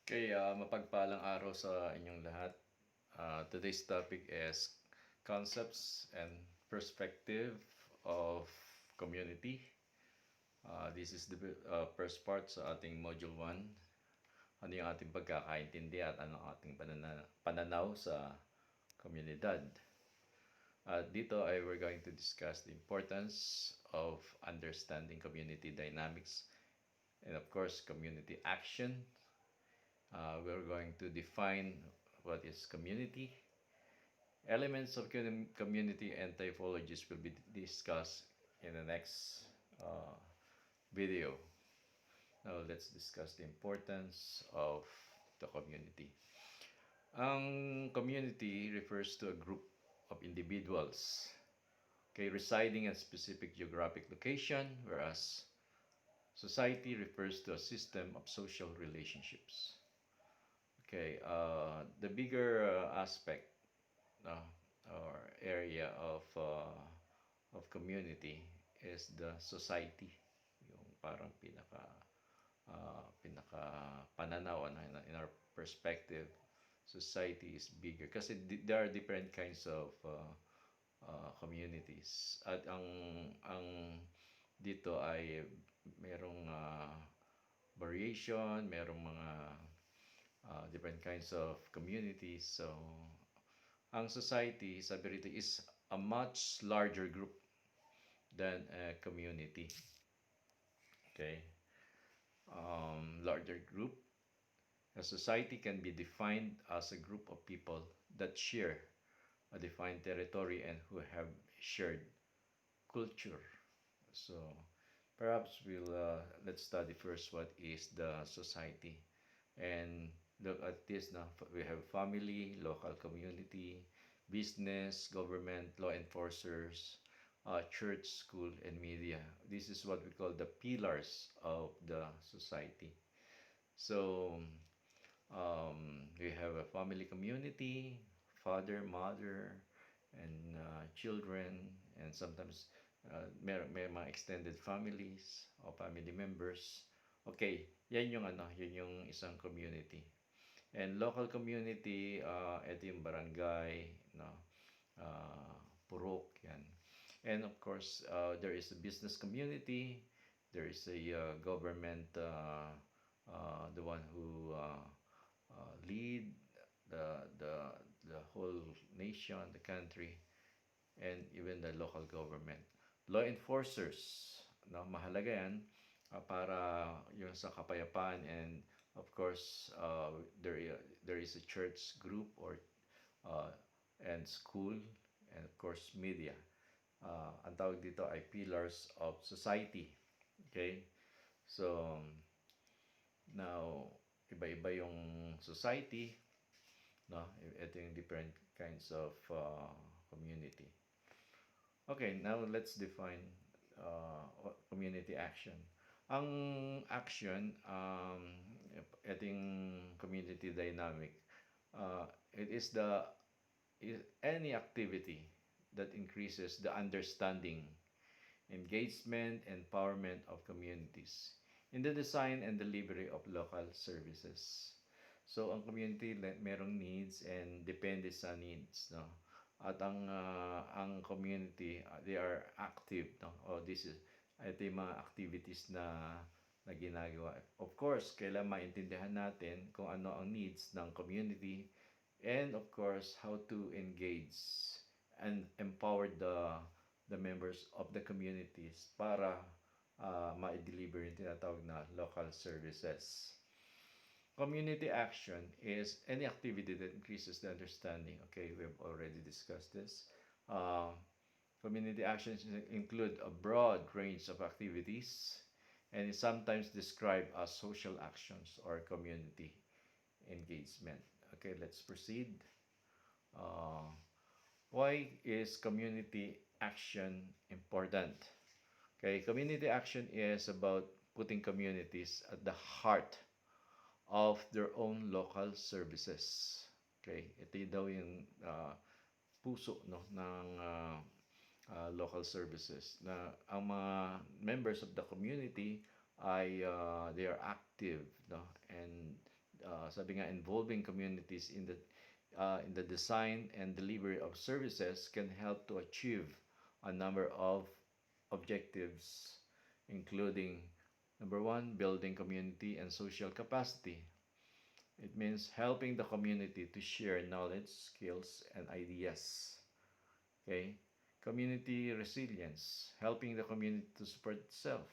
Okay, mapagpalang araw sa inyong lahat. Today's topic is concepts and perspective of community. This is the first part sa ating Module 1. Ano yung ating pagkakaintindi at ano ang ating pananaw sa komunidad. Dito ay we're going to discuss the importance of understanding community dynamics and of course community action. We're going to define what is community. Elements of community and typologies will be discussed in the next uh, video. Now let's discuss the importance of the community. Ang community refers to a group of individuals, okay, residing in a specific geographic location, whereas society refers to a system of social relationships. Okay, the bigger aspect uh, or area of community is the society, yung parang pinaka pananaw in our perspective. Society is bigger kasi there are different kinds of communities at ang dito ay merong variation, merong mga different kinds of communities. So ang society, sabi rito, is a much larger group than a community. Okay? Larger group. A society can be defined as a group of people that share a defined territory and who have shared culture. So perhaps let's study first what is the society and look at this now. We have family, local community, business, government, law enforcers, church, school, and media. This is what we call the pillars of the society. So we have a family community, father, mother, and children, and sometimes may mga extended families o family members. Okay, yan yung isang community. And local community, ito yung barangay, no, purok, yan. And of course, there is a business community, there is a government, the one who lead the whole nation, the country, and even the local government. Law enforcers, no, mahalaga yan para yung sa kapayapaan and of course there is a church group or uh, and school and of course media. Ang tawag dito ay pillars of society. Okay? So now iba-iba yung society, no? Ito yung different kinds of community. Okay, now let's define community action. Ang action, ito yung community dynamic. It is any activity that increases the understanding, engagement, empowerment of communities in the design and delivery of local services. So, ang community merong needs and depende sa needs, no? At ang community, they are active, no? Ito yung mga activities na ginagawa. Of course, kailangan maintindihan natin kung ano ang needs ng community and of course, how to engage and empower the members of the communities para ma-deliver yung tinatawag na local services. Community action is any activity that increases the understanding. Okay, we've already discussed this. Community actions include a broad range of activities and is sometimes described as social actions or community engagement. Okay, let's proceed. Uh, why is community action important? Okay, community action is about putting communities at the heart of their own local services. Okay, ito daw yung puso, no, ng local services na ang mga members of the community ay they are active, no, and sabi nga, involving communities in the design and delivery of services can help to achieve a number of objectives, including number one, building community and social capacity. It means helping the community to share knowledge, skills, and ideas. Okay? Community resilience, helping the community to support itself.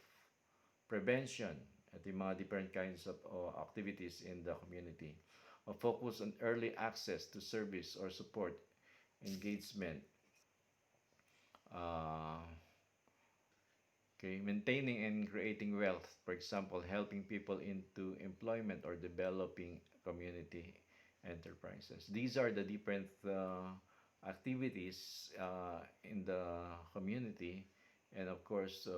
Prevention, at yung mga different kinds of activities in the community. A focus on early access to service or support, engagement. Uh, okay, maintaining and creating wealth, for example, helping people into employment or developing community enterprises. These are the different activities in the community, and of course,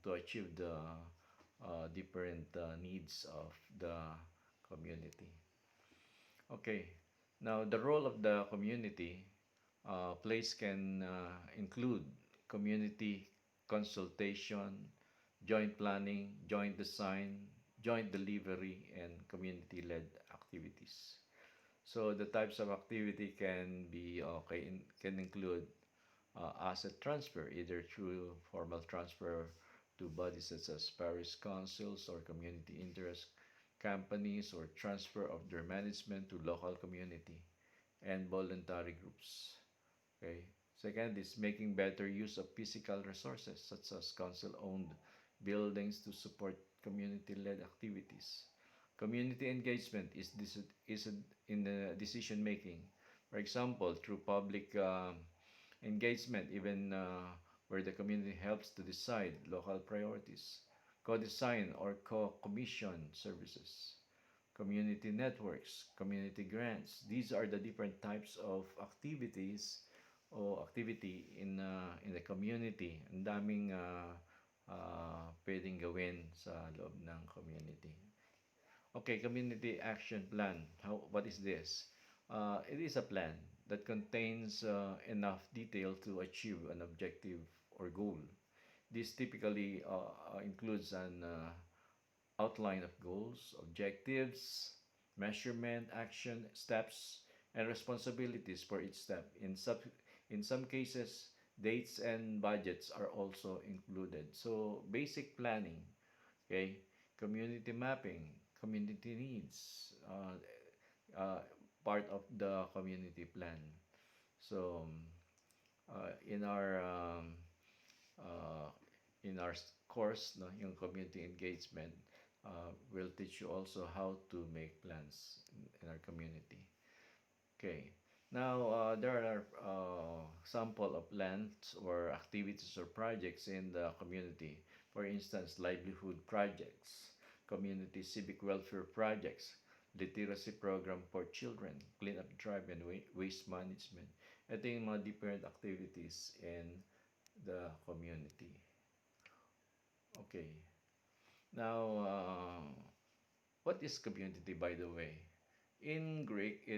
to achieve the different needs of the community. Okay, now the role of the community place can include community consultation, joint planning, joint design, joint delivery, and community-led activities. So the types of activity can be can include asset transfer, either through formal transfer to bodies such as parish councils or community interest companies, or transfer of their management to local community and voluntary groups. Okay. Second is making better use of physical resources such as council-owned buildings to support community-led activities. Community engagement is in the decision making. For example, through public engagement, even where the community helps to decide local priorities, co-design or co-commission services, community networks, community grants. These are the different types of activities o activity in the community. Ang daming pwedeng gawin sa loob ng community. Okay, community action plan. What is this? It is a plan that contains enough detail to achieve an objective or goal. This typically includes an outline of goals, objectives, measurement, action, steps, and responsibilities for each step. In some cases, dates and budgets are also included. So, basic planning, okay, community mapping, community needs, uh, part of the community plan. So, in our uh, course, no, yung community engagement, will teach you also how to make plans in our community. Okay. Now, there are sample of plans or activities or projects in the community. For instance, livelihood projects, community civic welfare projects, literacy program for children, clean up drive, and waste management. Ito yung mga different activities in the community. Okay. Now, what is community, by the way? In Greek,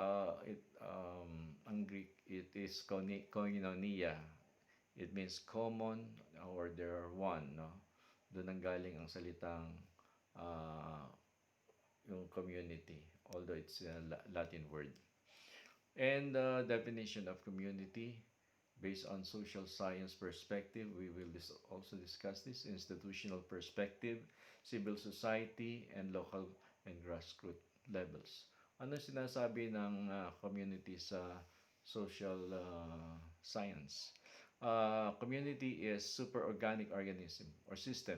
ang Greek, it is koinonia. It means common or there are one, no? Doon ang galing ang salitang uh, yung community, although it's a Latin word. And the definition of community based on social science perspective, we will also discuss this, institutional perspective, civil society, and local and grassroots levels. Ano sinasabi ng community sa social science? Community is super organic organism or system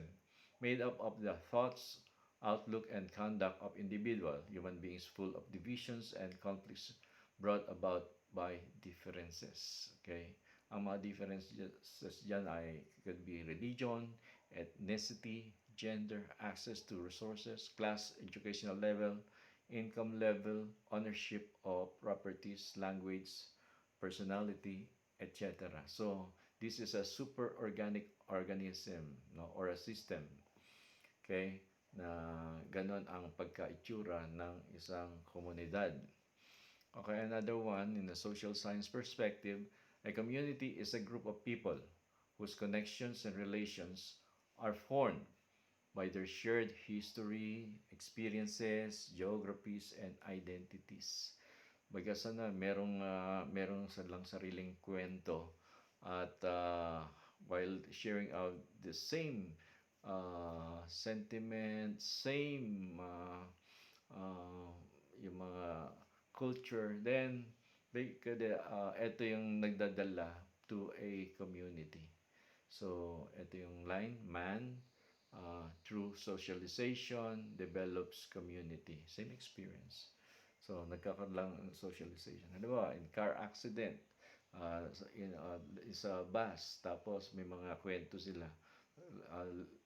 made up of the thoughts, outlook, and conduct of individual human beings, full of divisions and conflicts brought about by differences. Okay? Ang mga differences dyan ay could be religion, ethnicity, gender, access to resources, class, educational level, income level, ownership of properties, language, personality, etc. So, this is a super organic organism, no, or a system, okay, na ganon ang pagkaitsura ng isang komunidad. Okay, another one in the social science perspective, a community is a group of people whose connections and relations are formed by their shared history, experiences, geographies, and identities. Baga sana merong silang sariling kwento at while sharing out the same sentiment, same uh, yung mga culture, then they could, ito yung nagdadala to a community. So, ito yung line, man, through socialization, develops community. Same experience. So, nagkakaroon lang ng socialization. Ano ba, in car accident, sa bus, tapos may mga kwento sila.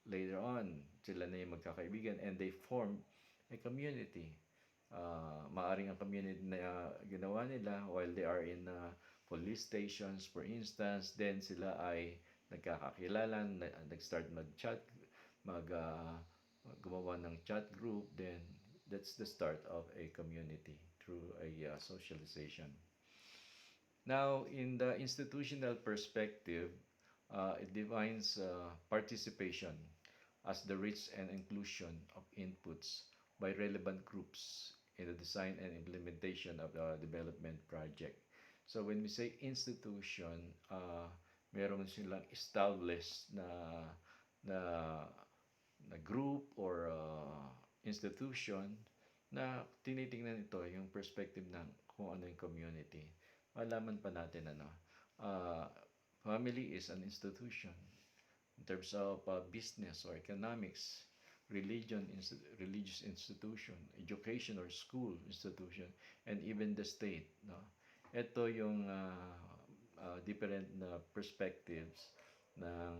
Later on, sila na yung magkakaibigan and they form a community. Maaring ang community na ginawa nila while they are in police stations, for instance, then sila ay nagkakakilala, nag-start mag-chat, mag gumawa ng chat group, then that's the start of a community through a socialization. Now, in the institutional perspective, it defines participation as the reach and inclusion of inputs by relevant groups in the design and implementation of the development project. So when we say institution, meron silang established na na group or institution na tinitingnan ito yung perspective ng kung ano yung community. Malaman pa natin uh, family is an institution in terms of business or economics, religious institution, education or school institution, and even the state. No? Ito yung different na perspectives ng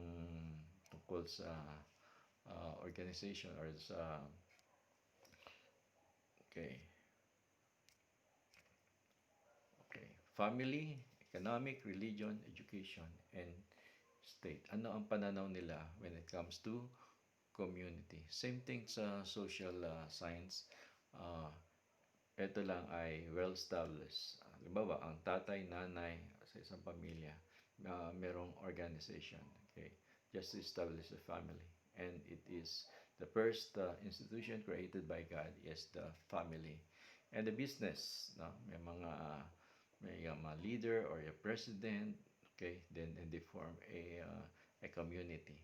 tungkol sa organization or sa okay okay family, economic, religion, education, and state. Ano ang pananaw nila when it comes to community? Same thing sa social science. Uh, ito lang ay well established. Halimbawa, ang tatay, nanay sa isang pamilya, merong organization. Okay, just to establish a family. And it is the first institution created by God is the family. And the business, no? May mga leader or a president, okay, then and they form a community.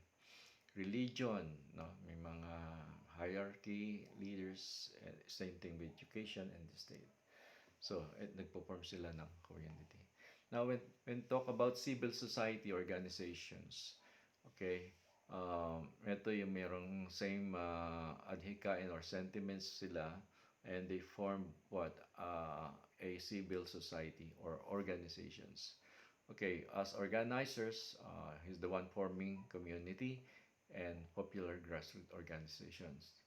Religion, no? May mga hierarchy, leaders, and same thing with education and the state. So, nagpo-form sila ng community. Now, when talk about civil society organizations, okay, ito yung merong same adhikain or sentiments sila and they form what? A civil society or organizations. Okay, as organizers, he's the one forming community and popular grassroots organizations.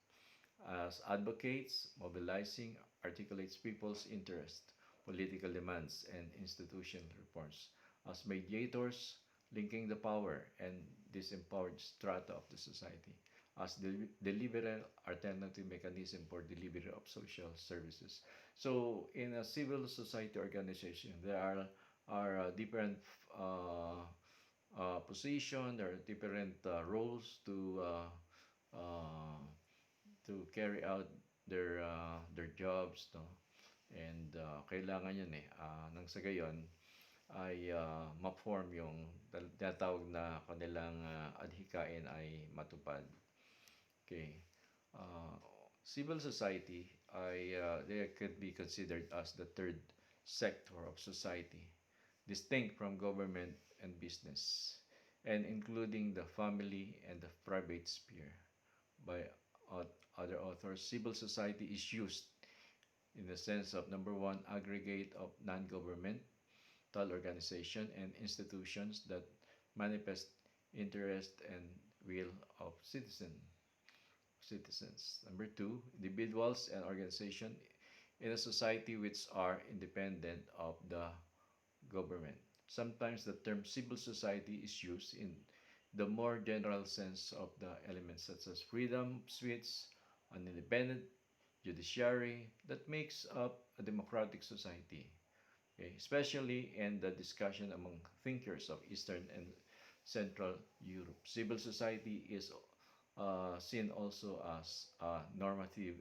As advocates, mobilizing articulates people's interest, political demands, and institutional reforms. As mediators, linking the power and disempowered strata of the society. As delivery alternative mechanism for delivery of social services. So, in a civil society organization, there are different position, there are different roles uh, to carry out their jobs, no? And kailangan yun nang sa gayon ay ma-form yung tinatawag na kanilang adhikain ay matupad. Okay. Uh, Civil society ay they could be considered as the third sector of society, distinct from government and business, and including the family and the private sphere. By other authors, civil society is used in the sense of number one, aggregate of non-governmental organization and institutions that manifest interest and will of citizens. Number two, individuals and organization in a society which are independent of the government. Sometimes the term civil society is used in the more general sense of the elements such as freedom of speech, an independent judiciary that makes up a democratic society, okay? Especially in the discussion among thinkers of Eastern and Central Europe. Civil society is seen also as a normative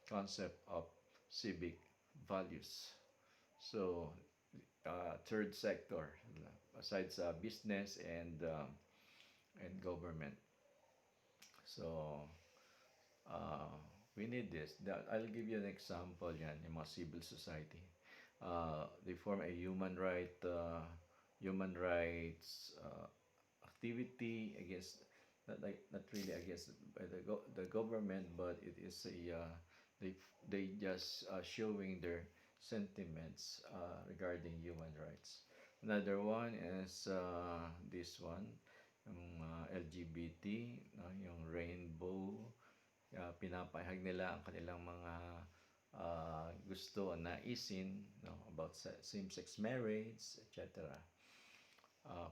concept of civic values. So, third sector, besides business and government. So, uh, we need this. I'll give you an example yan, yung mga civil society. They form a human rights activity against, not really against the government, but it is they just showing their sentiments regarding human rights. Another one is this one, yung LGBT, no, yung rainbow, pinapahayag nila ang kanilang mga gusto o naisin, no, about same-sex marriage, etc.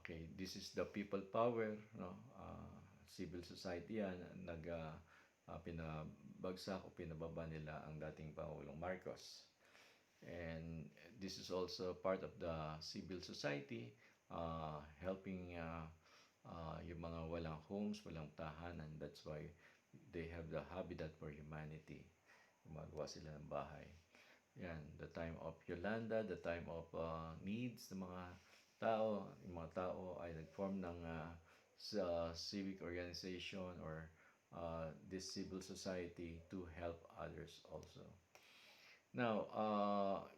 Okay, this is the people power, no? Civil society yan, pinabagsak o pinababa nila ang dating Pangulong Marcos. And this is also part of the civil society, helping yung mga walang homes, walang tahanan. That's why they have the Habitat for Humanity. Gumagawa sila ng bahay. Yan, the time of Yolanda, the time of needs ng mga tao. Yung mga tao ay nag-form ng sa civic organization or this civil society to help others also. Now,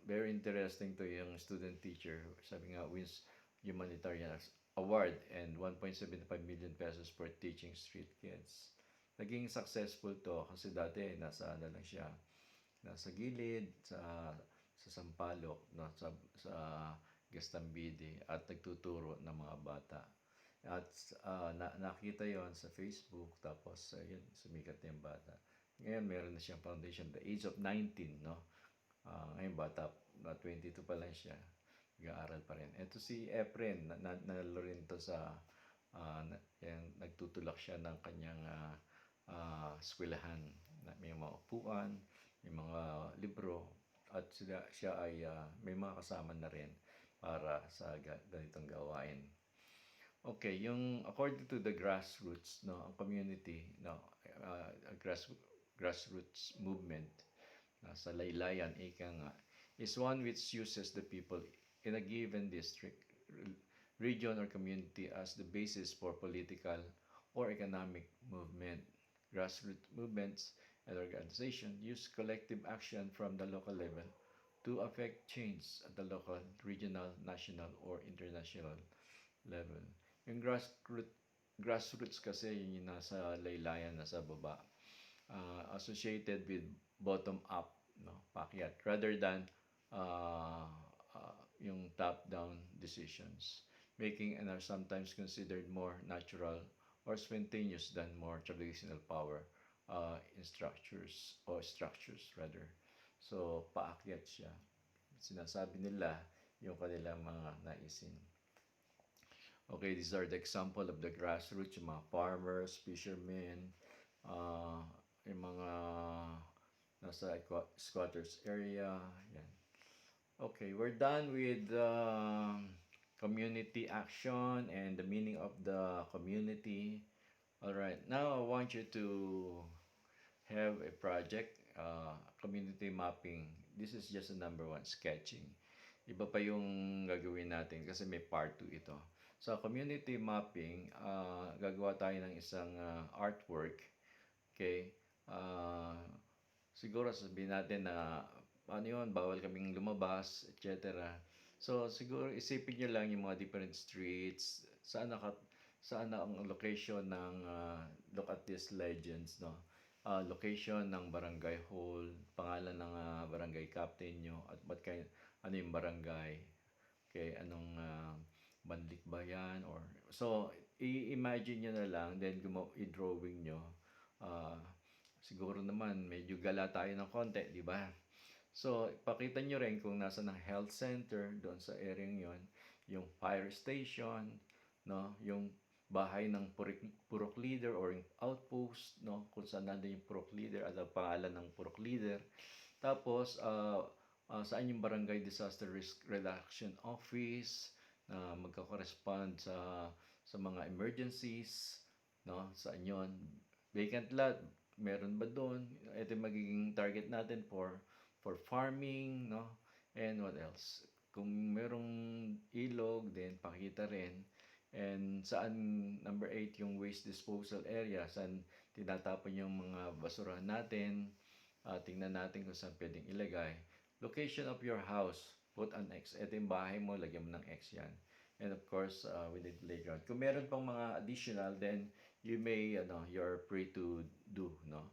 very interesting to yung student teacher. Sabi nga, wins humanitarian award and 1.75 million pesos for teaching street kids. Naging successful to kasi dati nasa ano lang siya, nasa gilid sa Sampaloc, no, sa Gastambide at nagtuturo ng mga bata. At nakita yon sa Facebook, tapos yun, sumikat na yung bata. Ngayon meron na siyang foundation, the age of 19, no? Ngayon bata, 22 pa lang siya, nag-aaral pa rin. Ito si Efren, nalo rin to sa nagtutulak siya ng kanyang eskwelahan. May mga upuan, may mga libro, at siya ay may mga kasama na rin para sa ganitong gawain. Okay, yung according to the grassroots, no, ang community, no, grassroots movement, sa laylayan, ika nga, is one which uses the people in a given district, region, or community as the basis for political or economic movement. Grassroots movements and organizations use collective action from the local level to affect change at the local, regional, national, or international level. Yung grassroots kasi yung nasa laylayan, nasa baba, associated with bottom up, no, paakyat, rather than yung top down decisions, making and are sometimes considered more natural or spontaneous than more traditional power in structures rather. So paakyat siya, sinasabi nila yung kanilang mga naisin. Okay, these are the example of the grassroots, yung mga farmers, fishermen, yung mga nasa squatters area, yan. Okay, we're done with community action and the meaning of the community. All right, now I want you to have a project, community mapping. This is just a number one, sketching. Iba pa yung gagawin natin kasi may part 2 ito. Sa community mapping, gagawa tayo ng isang artwork. Okay? Siguro sabihin natin na ano yun, bawal kaming lumabas, etc. So siguro isipin nyo lang yung mga different streets, saan na ang location ng look at these legends, no? Location ng barangay hall, pangalan ng barangay captain nyo, at ano yung barangay, okay, anong banlik ba yan, or so i-imagine nyo na lang, then i-drawing nyo. Siguro naman medyo gala tayo ng konti, di ba? So pakita nyo rin kung nasa ng health center doon sa area yon, yung fire station, no, yung bahay ng purok leader or yung outpost, no, kung saan nandoon yung purok leader at ang pangalan ng purok leader. Tapos saan yung barangay disaster risk reduction office na magka-correspond sa mga emergencies, no, saan yon, vacant lot, meron ba doon? Ito yung magiging target natin for farming, no? And what else? Kung merong ilog, then pakita rin. And saan, number 8, yung waste disposal area, saan tinatapon yung mga basurahan natin. Tingnan natin kung saan pwedeng ilagay. Location of your house, put an X. Ito yung bahay mo, lagyan mo ng X yan. And of course, we need playground. Kung meron pang mga additional, then you may, you're free to do, no?